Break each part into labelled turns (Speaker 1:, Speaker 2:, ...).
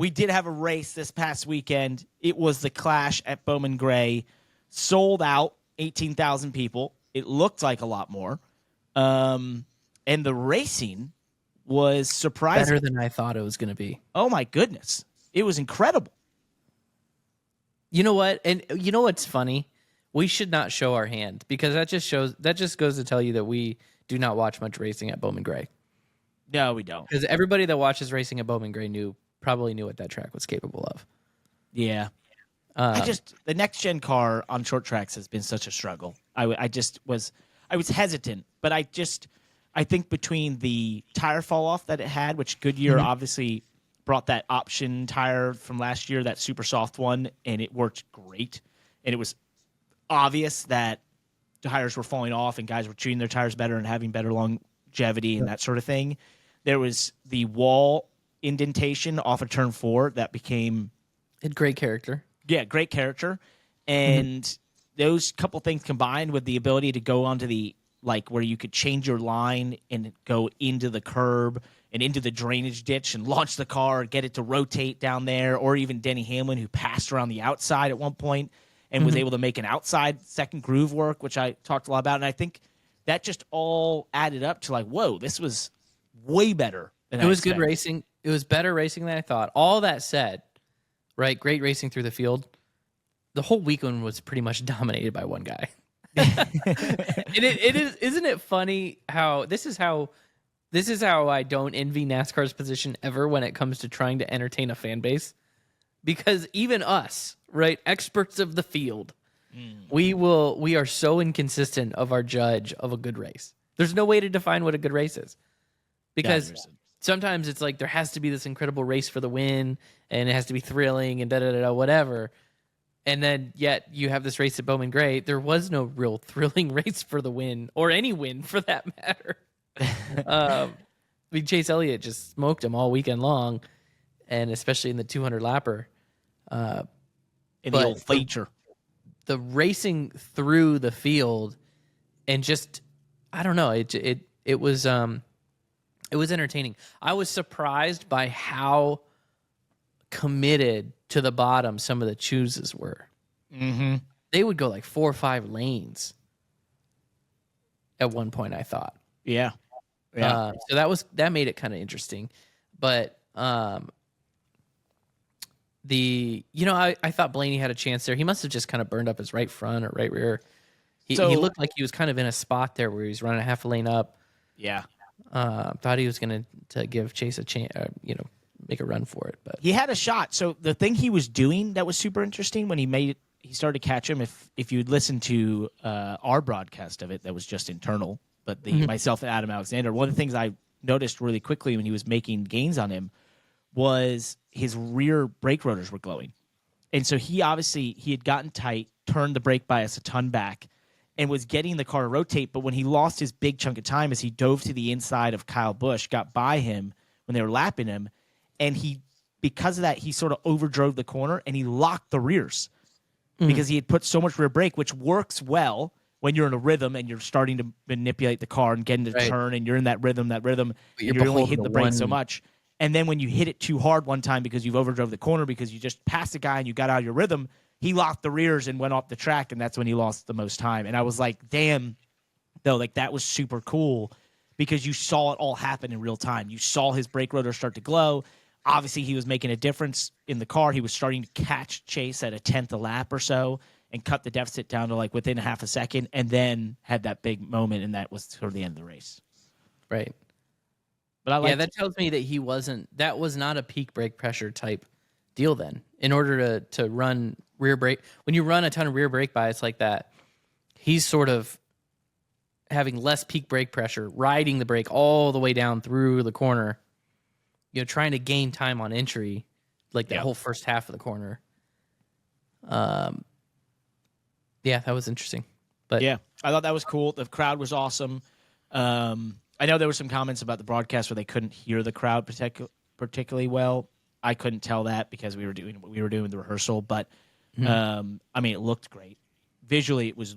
Speaker 1: we did have a race this past weekend. It was the Clash at Bowman-Gray. Sold out, 18,000 people. It looked like a lot more. And the racing was surprising.
Speaker 2: Better than I thought it was going to be.
Speaker 1: Oh, my goodness. It was incredible.
Speaker 2: You know what? And you know what's funny? We should not show our hand because that just goes to tell you that we do not watch much racing at Bowman-Gray.
Speaker 1: No, we don't.
Speaker 2: Because everybody that watches racing at Bowman-Gray probably knew what that track was capable of.
Speaker 1: Yeah. The next gen car on short tracks has been such a struggle. I was hesitant, but I think between the tire fall off that it had, which Goodyear obviously brought that option tire from last year, that super soft one, and it worked great. And it was obvious that tires were falling off and guys were treating their tires better and having better longevity and that sort of thing. There was the wall indentation off of turn 4 that became...
Speaker 2: It had great character.
Speaker 1: Yeah, great character. And those couple things combined with the ability to go onto the, like, where you could change your line and go into the curb and into the drainage ditch and launch the car, get it to rotate down there, or even Denny Hamlin, who passed around the outside at one point and was able to make an outside second groove work, which I talked a lot about. And I think that just all added up to like, whoa, this was way better than I expected.
Speaker 2: Good racing. It was better racing than I thought. All that said, right, great racing through the field. The whole weekend was pretty much dominated by one guy. Isn't it funny how this is how I don't envy NASCAR's position ever when it comes to trying to entertain a fan base? Because even us, right, experts of the field, we are so inconsistent of our judge of a good race. There's no way to define what a good race is. Because sometimes it's like there has to be this incredible race for the win and it has to be thrilling and da-da-da-da, whatever. And then yet you have this race at Bowman-Gray. There was no real thrilling race for the win or any win for that matter. Chase Elliott just smoked him all weekend long, and especially in the 200 lapper.
Speaker 1: In the old feature.
Speaker 2: The racing through the field and just, I don't know, it was entertaining. I was surprised by how committed to the bottom some of the chooses were.
Speaker 1: Mm-hmm.
Speaker 2: They would go like 4 or 5 lanes at one point, I thought.
Speaker 1: Yeah.
Speaker 2: So that made it kind of interesting. But I thought Blaney had a chance there. He must have just kind of burned up his right front or right rear. He looked like he was kind of in a spot there where he was running a half a lane up.
Speaker 1: Yeah.
Speaker 2: Thought he was going to give Chase a chance, make a run for it. But
Speaker 1: he had a shot. So the thing he was doing that was super interesting when he started to catch him. If you'd listened to our broadcast of it, that was just internal. But myself and Adam Alexander, one of the things I noticed really quickly when he was making gains on him was his rear brake rotors were glowing. And so he had gotten tight, turned the brake bias a ton back, and was getting the car to rotate. But when he lost his big chunk of time as he dove to the inside of Kyle Busch, got by him when they were lapping him, and because of that, he sort of overdrove the corner and he locked the rears because he had put so much rear brake, which works well when you're in a rhythm and you're starting to manipulate the car and getting to turn and you're in that rhythm, and you're only hitting the brake so much. And then when you hit it too hard one time because you've overdrove the corner because you just passed the guy and you got out of your rhythm, he locked the rears and went off the track, and that's when he lost the most time. And I was like, damn, though, like that was super cool because you saw it all happen in real time. You saw his brake rotor start to glow. Obviously, he was making a difference in the car. He was starting to catch Chase at a 10th a lap or so and cut the deficit down to like within a half a second, and then had that big moment, and that was sort of the end of the race.
Speaker 2: Right.
Speaker 1: But
Speaker 2: that tells me that that was not a peak brake pressure type deal then. In order to run rear brake, when you run a ton of rear brake bias like that, he's sort of having less peak brake pressure, riding the brake all the way down through the corner, trying to gain time on entry, like the whole first half of the corner. That was interesting. But
Speaker 1: yeah, I thought that was cool. The crowd was awesome. I know there were some comments about the broadcast where they couldn't hear the crowd particularly well. I couldn't tell that because we were doing the rehearsal, but it looked great. Visually, it was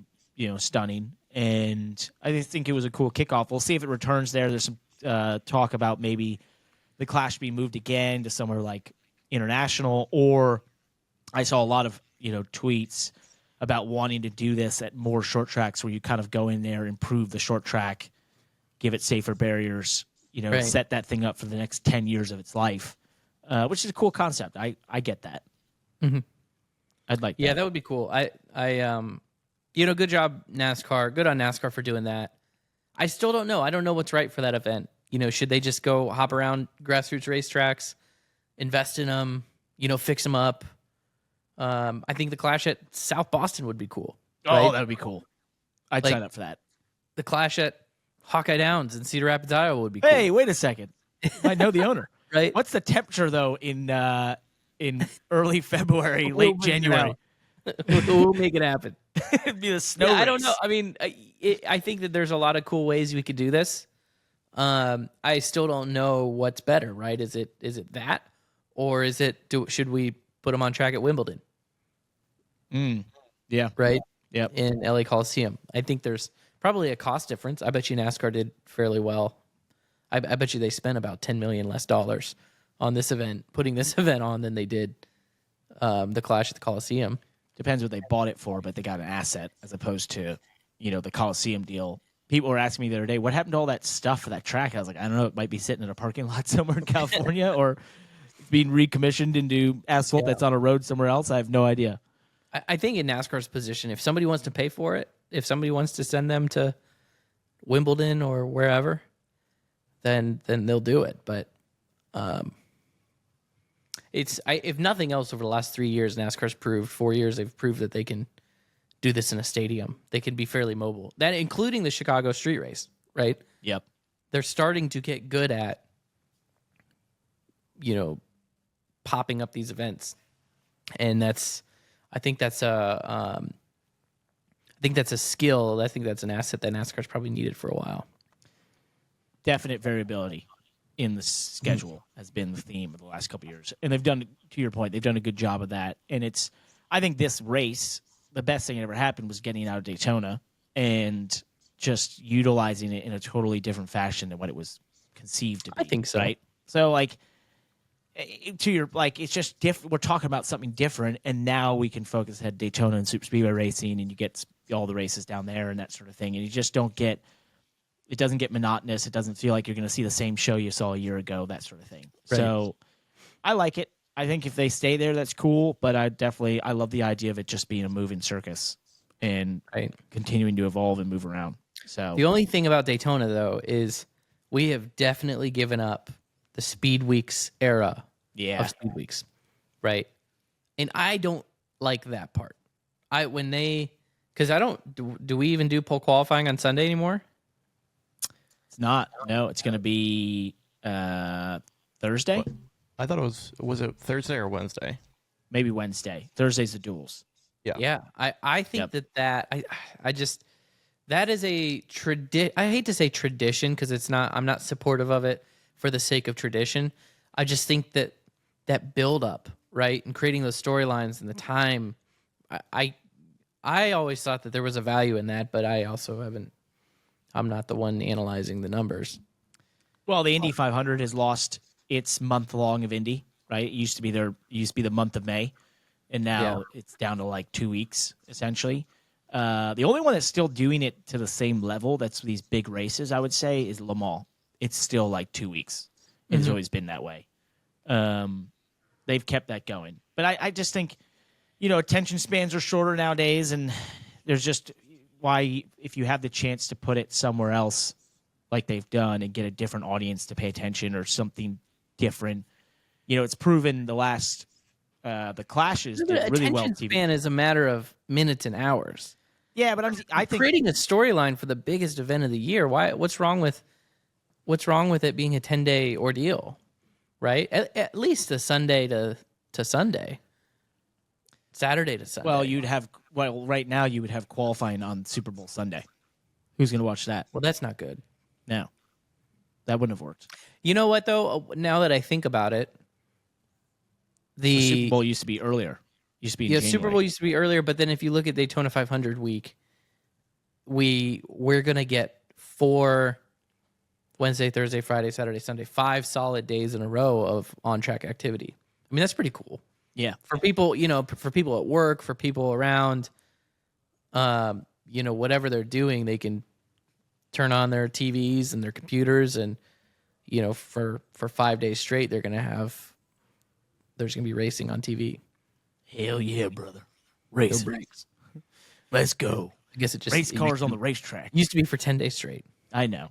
Speaker 1: stunning, and I just think it was a cool kickoff. We'll see if it returns there. There's some talk about maybe the Clash being moved again to somewhere like international, or I saw a lot of, tweets about wanting to do this at more short tracks where you kind of go in there, improve the short track, give it safer barriers,
Speaker 2: Right.
Speaker 1: set that thing up for the next 10 years of its life, which is a cool concept. I get that.
Speaker 2: Mm-hmm.
Speaker 1: I'd like
Speaker 2: Yeah,
Speaker 1: that.
Speaker 2: that would be cool. Good job, NASCAR. Good on NASCAR for doing that. I still don't know. I don't know what's right for that event. Should they just go hop around grassroots racetracks, invest in them, fix them up? I think the Clash at South Boston would be cool.
Speaker 1: Oh,
Speaker 2: right?
Speaker 1: that would be cool. I'd
Speaker 2: Like-
Speaker 1: sign up for that.
Speaker 2: The Clash at Hawkeye Downs in Cedar Rapids, Iowa would be cool.
Speaker 1: Hey, wait a second. I know the owner.
Speaker 2: Right?
Speaker 1: What's the temperature, though, in early February,
Speaker 2: We'll
Speaker 1: late
Speaker 2: figure it
Speaker 1: January?
Speaker 2: out. We'll make it happen.
Speaker 1: It'd be the snow
Speaker 2: I don't
Speaker 1: race.
Speaker 2: know. I mean, I think that there's a lot of cool ways we could do this. I still don't know what's better, right? Is it that, or is it should we put them on track at Wimbledon,
Speaker 1: Yeah.
Speaker 2: right?
Speaker 1: Yep.
Speaker 2: In LA Coliseum. I think there's probably a cost difference. I bet you NASCAR did fairly well. I bet you they spent about $10 million less dollars on this event, putting this event on, than they did the Clash at the Coliseum.
Speaker 1: Depends what they bought it for, but they got an asset as opposed to, the Coliseum deal. People were asking me the other day, what happened to all that stuff for that track? I was like, I don't know. It might be sitting in a parking lot somewhere in California or being recommissioned into asphalt that's on a road somewhere else. I have no idea.
Speaker 2: I think in NASCAR's position, if somebody wants to pay for it, if somebody wants to send them to Wimbledon or wherever, then they'll do it. But if nothing else, over the last 3 years, NASCAR's proved, 4 years, they've proved that they can do this in a stadium. They can be fairly mobile. That including the Chicago street race, right?
Speaker 1: Yep.
Speaker 2: They're starting to get good at, popping up these events, and I think that's a skill. I think that's an asset that NASCAR's probably needed for a while.
Speaker 1: Definite variability in the schedule has been the theme of the last couple of years. And they've done, to your point, they've done a good job of that. And I think this race, the best thing that ever happened was getting out of Daytona and just utilizing it in a totally different fashion than what it was conceived to be.
Speaker 2: I think so.
Speaker 1: Right? So, it's just different. We're talking about something different, and now we can focus at Daytona and Super Speedway racing, and you get all the races down there and that sort of thing. And you just don't get, it doesn't get monotonous. It doesn't feel like you're going to see the same show you saw a year ago, that sort of thing.
Speaker 2: Right.
Speaker 1: So I like it. I think if they stay there, that's cool. But I love the idea of it just being a moving circus and continuing to evolve and move around. So
Speaker 2: The only thing about Daytona, though, is we have definitely given up the Speed Weeks era of Speed Weeks, right? And I don't like that part. Because I don't, do we even do pole qualifying on Sunday anymore?
Speaker 1: it's not. No, it's going to be Thursday,
Speaker 3: I thought was it Thursday or Wednesday?
Speaker 1: maybe Wednesday. Thursday's the duels.
Speaker 3: Yeah.
Speaker 2: I think I just, that is a tradition. I hate to say tradition because it's not, I'm not supportive of it for the sake of tradition. I just think that build up, right? And creating those storylines and the time, I always thought that there was a value in that, but I also I'm not the one analyzing the numbers.
Speaker 1: Well, the Indy 500 has lost its month long of Indy, right? It used to be the month of May, and now it's down to like 2 weeks essentially. The only one that's still doing it to the same level, that's these big races, I would say, is Le Mans. It's still like 2 weeks. It's always been that way. They've kept that going, but I just think, attention spans are shorter nowadays, and there's just why, if you have the chance to put it somewhere else, like they've done, and get a different audience to pay attention or something different, it's proven the last the Clashes did really well.
Speaker 2: Attention
Speaker 1: TV.
Speaker 2: span is a matter of minutes and hours.
Speaker 1: Yeah, but I think
Speaker 2: Creating a storyline for the biggest event of the year. What's wrong with it being a 10-day ordeal, right? At least a Sunday to Sunday, Saturday to Sunday.
Speaker 1: Right now you would have qualifying on Super Bowl Sunday. Who's going to watch that?
Speaker 2: Well, that's not good.
Speaker 1: No, that wouldn't have worked.
Speaker 2: You know what, though? Now that I think about it,
Speaker 1: The Super Bowl used to be earlier. Used to be in January.
Speaker 2: Super Bowl used to be earlier, but then if you look at Daytona 500 week, we're gonna get 4 Wednesday, Thursday, Friday, Saturday, Sunday, 5 solid days in a row of on track activity. I mean, that's pretty cool.
Speaker 1: Yeah.
Speaker 2: For people, for people at work, for people around, whatever they're doing, they can turn on their TVs and their computers, and for 5 days straight, there's gonna be racing on TV.
Speaker 1: Hell yeah, brother. Racing. Let's go.
Speaker 2: I guess it just
Speaker 1: Race cars on the racetrack.
Speaker 2: used to be for 10 days straight.
Speaker 1: I know.